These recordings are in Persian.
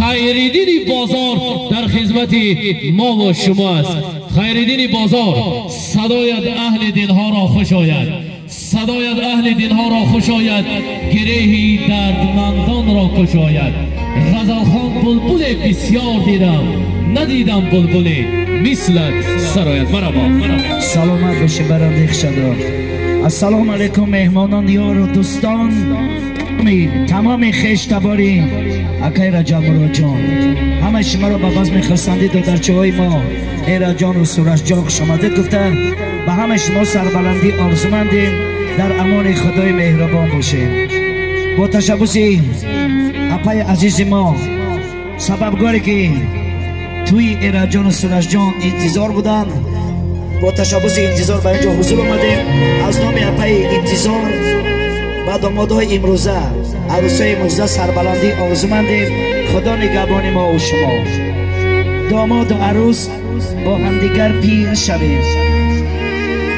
خیریدین بازار در خدمت ما و شماست. خیریدین بازار صدایت اهل دلها را خوش آید، صدایت اهل دلها را خوش آید، گریه دردمندان را خوش آید. غزلخوان بلبل بسیار دیدم، ندیدم بلبلی مثلت سرایت. مرحبا. سلامت باشه برنده خشدار. السلام علیکم مهمانان، یار و دوستان، تمام خشتباری اکای رجب مراد جان، همه شما را به بزم خرسندید و در چوهای ما ایرج جان و سورج جان خوش آمدید گفته به همه شما سربلندی آرزومندیم، در امان خدای مهربان باشیم. با تشبوسی اپای عزیز ما سببگاری که توی ایرج جان و سورج جان انتظار بودن، با تشبوس انتظار به اینجا حضور آمدیم. از نام اپای انتظار و دامادهای امروزه عروسای امروزه سربلندی آرزومندیم. خدا نگهبان ما و شما. داماد و عروس با همدیگر پیر شویم،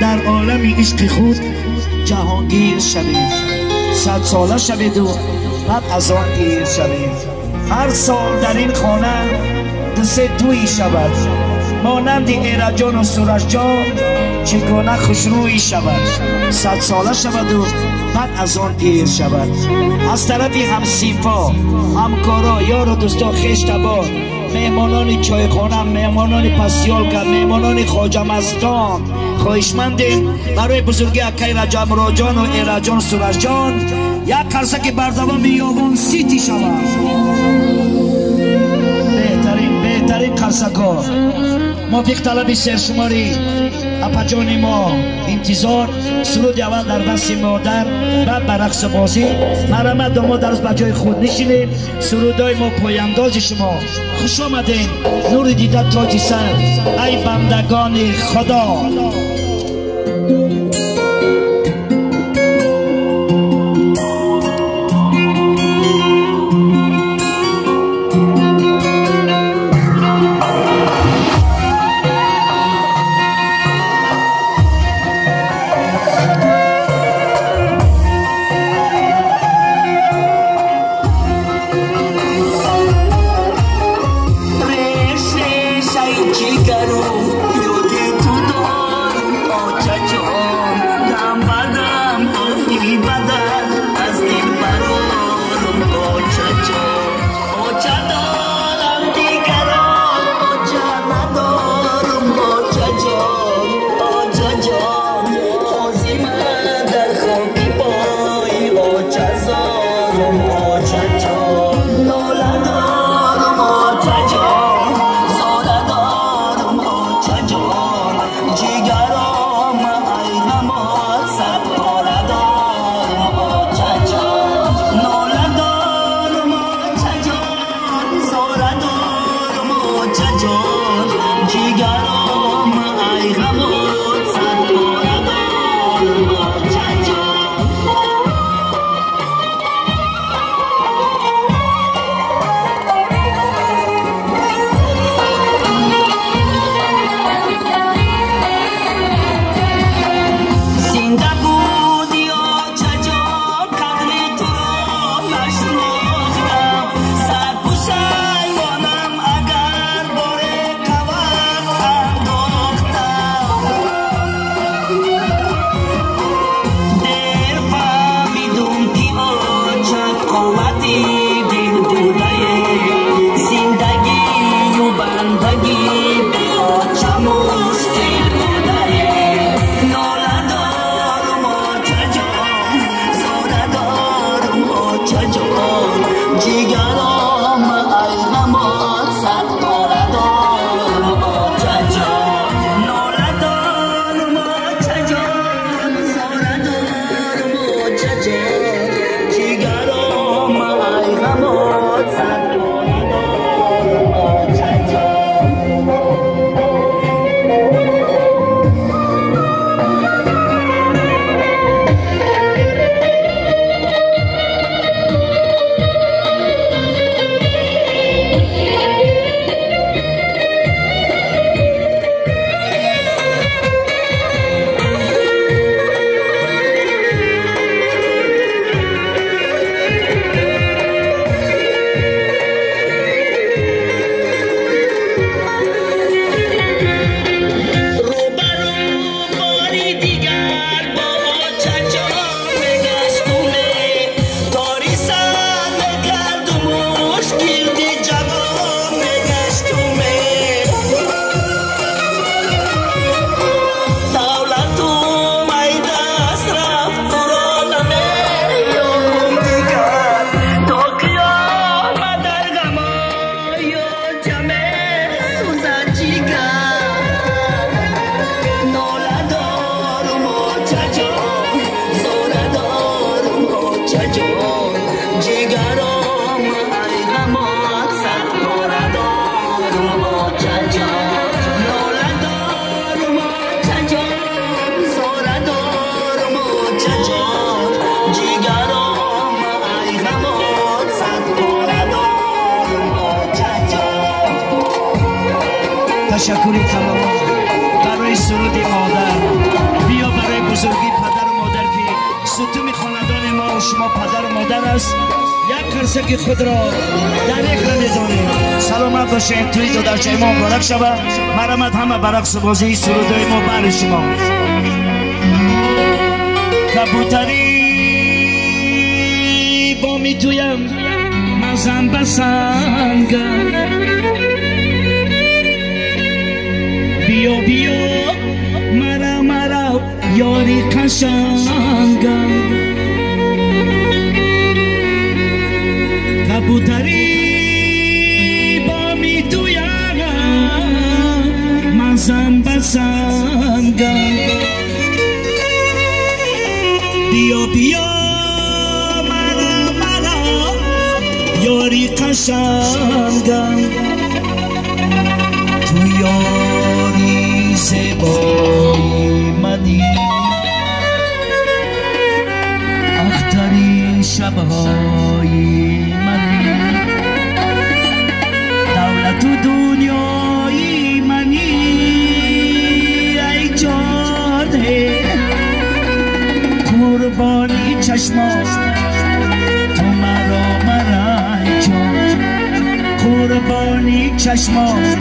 در عالم عشق خود جهانگیر شویم، 100 ساله شوید و بعد از آن پیر شویم. هر سال در این خانه دسته تویی شود، مانند ایرج جان و سورج جان چگونه خوشرویی شود، 100 ساله شود و بعد از آن پیر شود. از طرفی هم سیفا، همکارا، یار و دوستا، خشتبار، مهمانان چایخانه، مهمانان پسیالکا، مهمانان خواجه مستان، خواهشمندیم برای بزرگی اکای رجب مراد جان و ایرج جان سورج جان یک قرصک بردوام بیابان سیتی شود. بهترین قرصکا موافق طلب سرشماری اپا جان ما انتظار. سرود اول در دست مادر، بعد بر رقص بازی. مرحمت داماد در به جای خود نشینید. سرودای ما پایانداز شما. خوش آمدین، نور دیده تاج سر ای بندگان خدا. Yo de tu don, oh chacho, تشکری تمام برای سرود مادر. بیا برای بزرگی پدر و مادر که ستون خاندان ما و شما پدر و مادر است. یک قرصه خود را در یک میدانیم. سلامت باشین. توی دو درچه ما مبارک شود. مرحمت همه برقص بازی سرودای ما بر شما. کبوتری با میتویم مزن بسنگم. بیا بیا مرا مرا یاری قشنگم. کبوتری با میتویم مزن بسنگم. بیا بیا مرا مرا یاری قشنگم. تو یاری زیبایی منی اختری شبهای منی دولت و دنیای منی ای جانه قربانی چشمات تو مرا مرا ای جان قربانی چشمات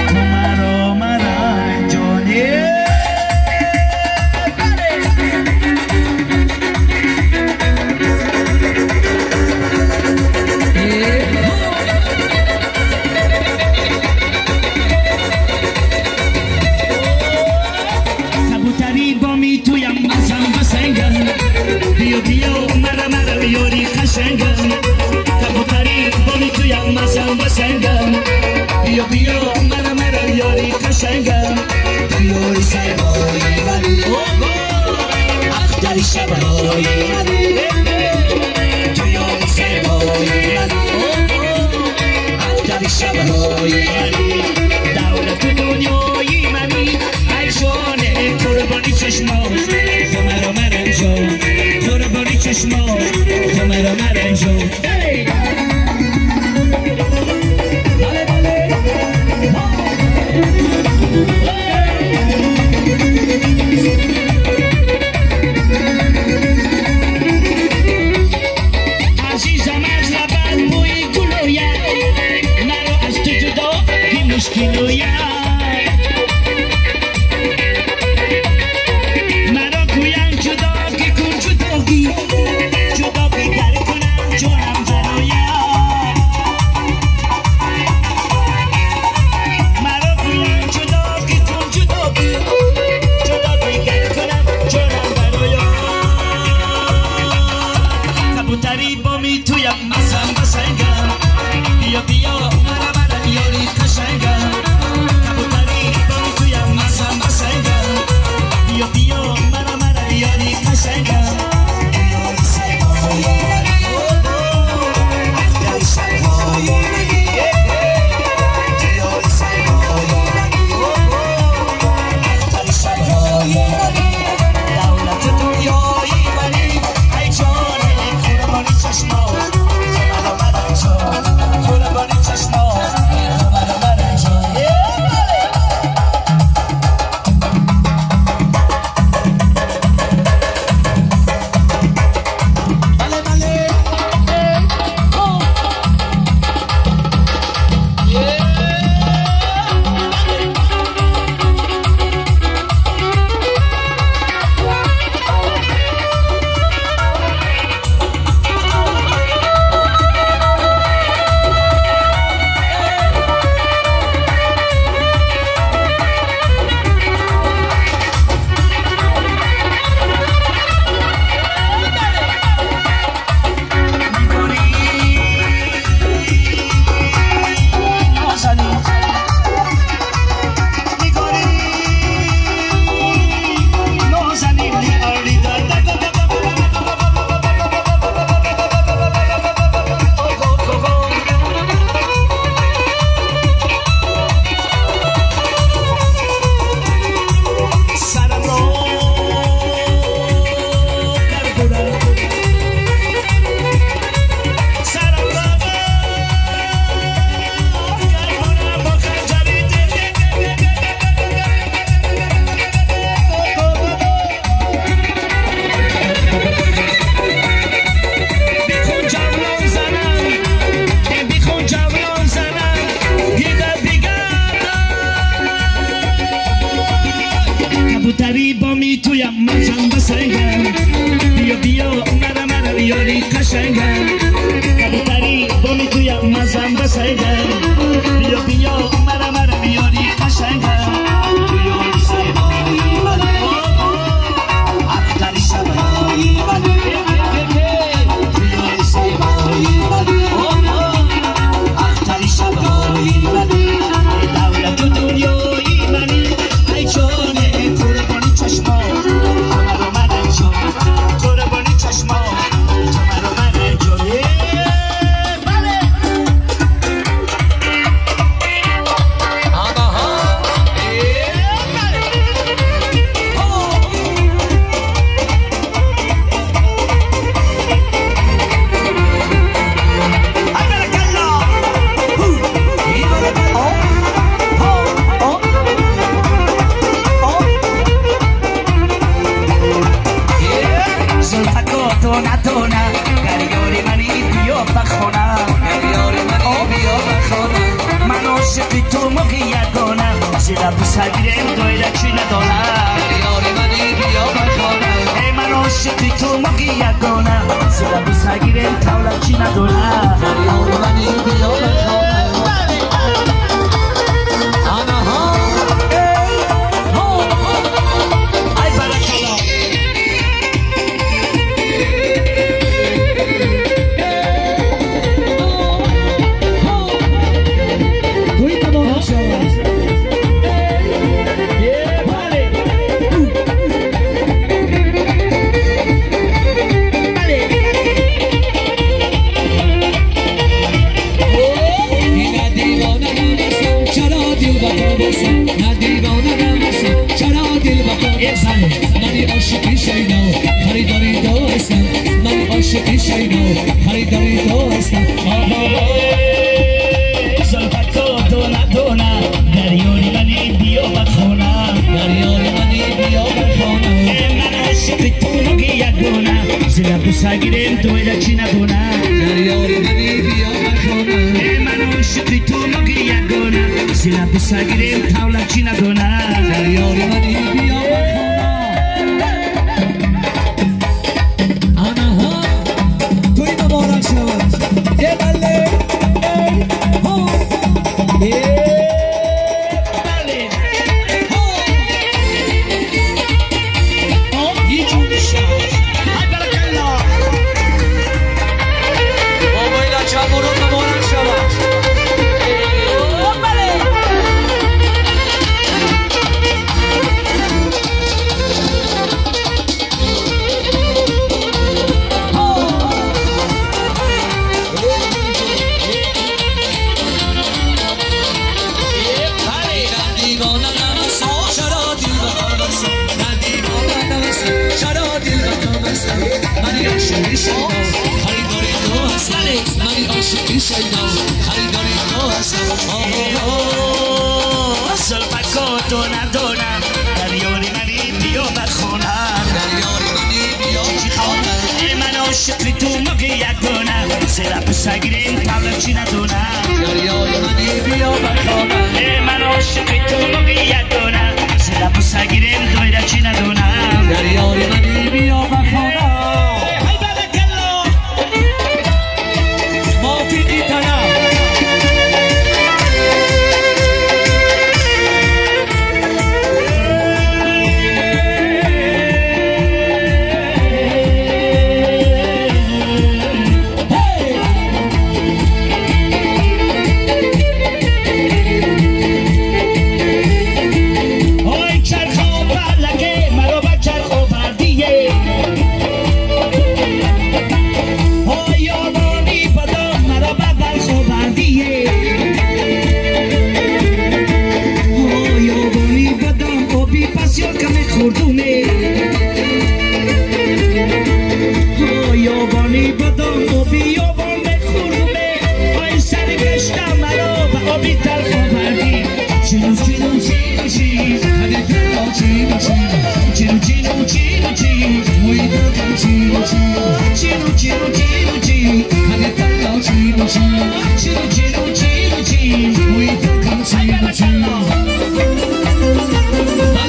تو مرا مرا ای جانه بیا بیا مرا مرا یاری قشنگم. یاری سیبایی منی اختری شبایی منی تو یاری سیبایی منی اختری شبایی منی دولت دنیایی منی ای جانه قربانی چشمات تو مرا مرا جان قربانی چشمات تو مرا مرا جان. عزیزم از لبت بوی گلویه مرا از تو جدا که مشکلویه مرا گویم جدا که کن جداگی جدا بیگر کنم جانم برایه مرا گویم جدا که کن جداگی جدا بیگر کنم جانم برایه کبوتری با می تویم مزن بسنگم. بیا بیا مرا مرا یاری قشنگم. تویم مزن بسنگم بیا بیا مرا بیاری قشنگم کبوتری بامی تویم مزن بسنگم بیا بیا مرا بیاری قشنگم بیاری سیبایی اختری شبایی بیاری سیبایی اختری شبایی دولت و دنیایی منی ای جانه قربانی چشما مرا من انجام قربانی چشما مرا من انجام بسگیرم دویده چی ندارم یاری منی بیا بخوانم ای من عاشقی تو مگی یگانم زیرا بسگیرم تولد چی ندارم یاری منی بیا بخوانم آنها ای برکلا دوی تمام شد منی عاشقی شیدا خریداری تو هستم منی عاشقی شیدا خریداری تو هستم زلفکا دونا دونا دریاری منی بیا بخونم دریاری منی بیا بخونم من عاشقی تو مگی یگونم زیرا بسگیرم دویده چی ندونم دریاری منی بیا بخونم من عاشقی تو مگی یگونم زیرا بسگیرم تولد چی ندونم دریاری منی بیا بخونم عاشقی تو مگی یگانم زیرا بسگیرم تولد چی ندونم دریای منی بیا بخوانم من عاشقی تو مگی یگانم زیرا بسگیرم دویده چی ندونم دریای منی بیا بخوانم ای برکلا موفقی تنم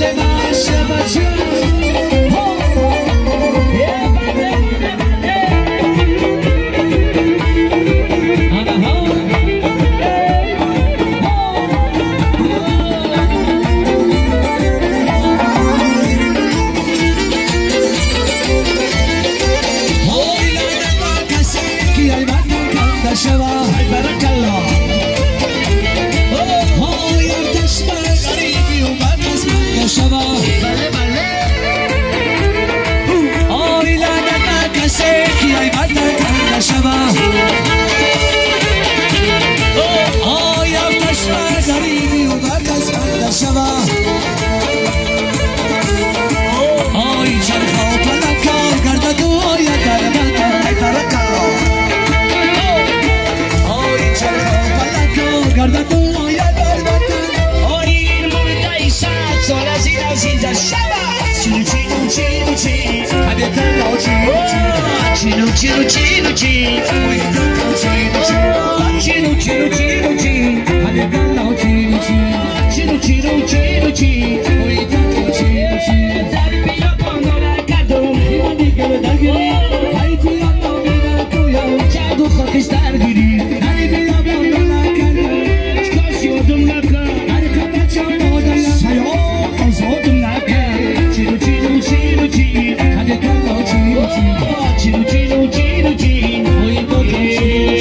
Dale más, شود آی چرخا پلکا گرده دوی درمکا ترکا آی چرخا پلکا گرده دوی درمکا آی این مرده 100 سال از این از اینجا شود چینو چینو چینو چین هده تنها چینو چینو چینو چینو چین چینو چینو چینو چین هده تنها چینو چین چینو چینو چینو چین چینو چین در بیا پاندارا کردم یا دیگه به درگیری هایی توی آتا بیدر تویا جادو خاکش درگیری هایی بیا پاندارا کردم کاش یادم نکن هری کمه چم مادر سیاه آزادم نکن چینو چینو چینو چین هده تنها چینو چین چینو چینو چینو چین هایی تو چینو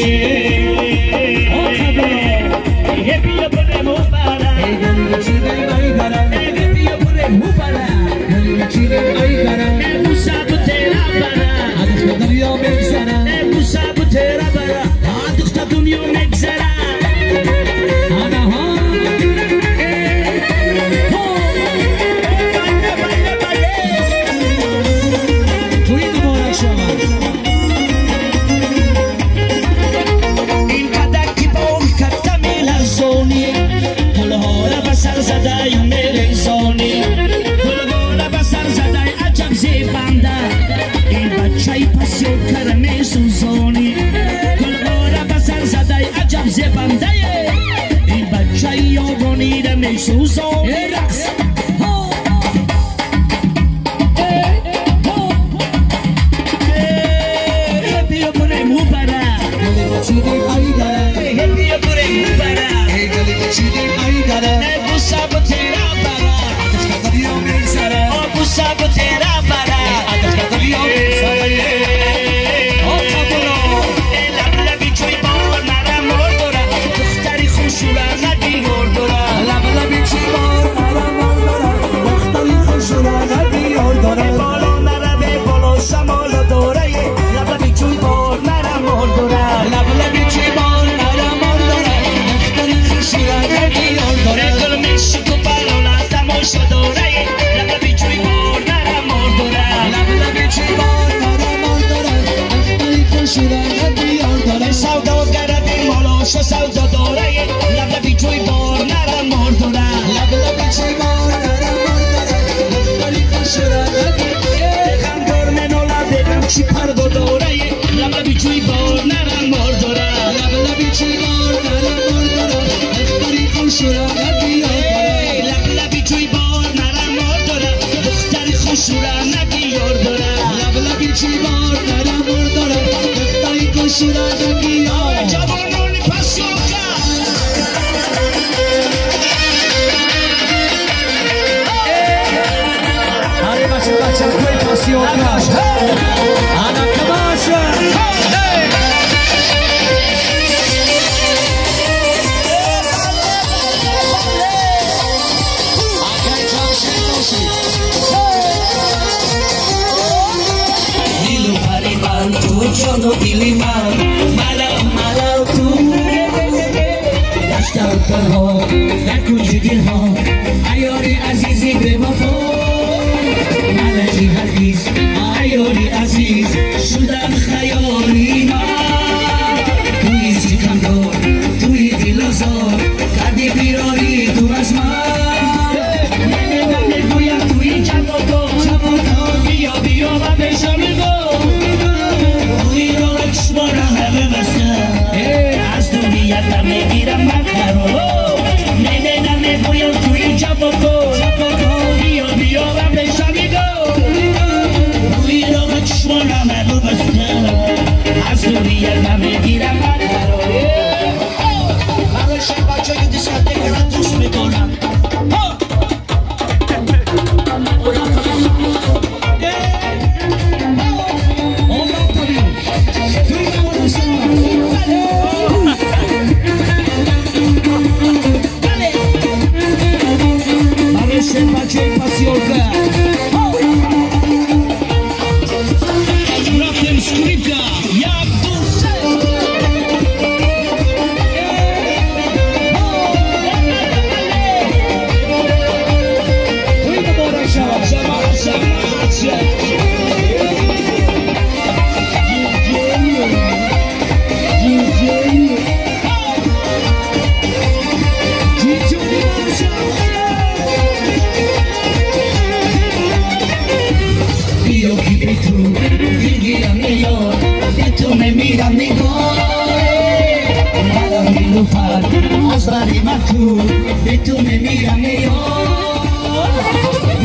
نیلوفر از بر من تو به تو نمیرم نیار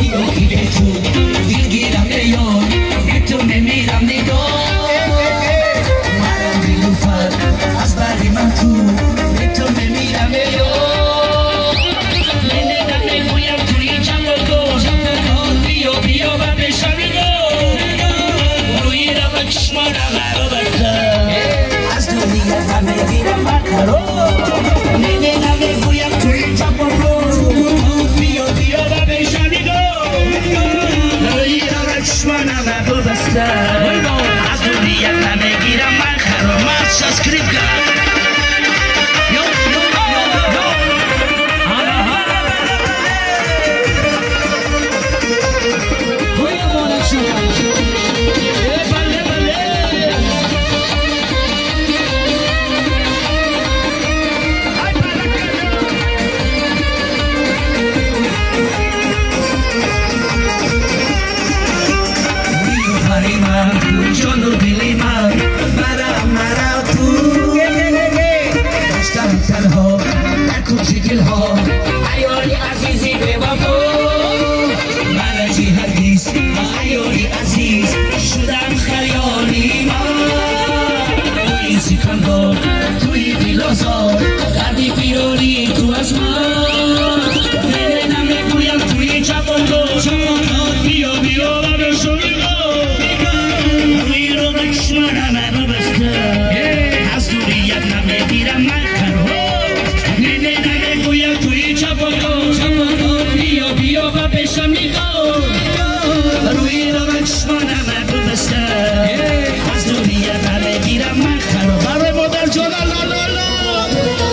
بیایی به تو دلگیرم نیار به تو نمیرم نگار مرا نیلوفر از بر من تو به تو نمیرم نیار نمیدم نگویم توی جمع و گوش بیا بیا و بشنگو روی رو چشمانم رو بستم از دنیا همه گیرم مکرو نمیدم نگویم توی جمع و گوش بیا بیا و بشنگو روی رو چشمانم رو بستم از دنیا همه گیرم مکرو مارش اسکریپت جان و دلی من مرا تو داشتم تنها در کوچه گلها عیاری عزیزی به وفا من جهادیست عیاری عزیز شدم خیالی من توی سکندر توی دل آزار قلبی پیرانی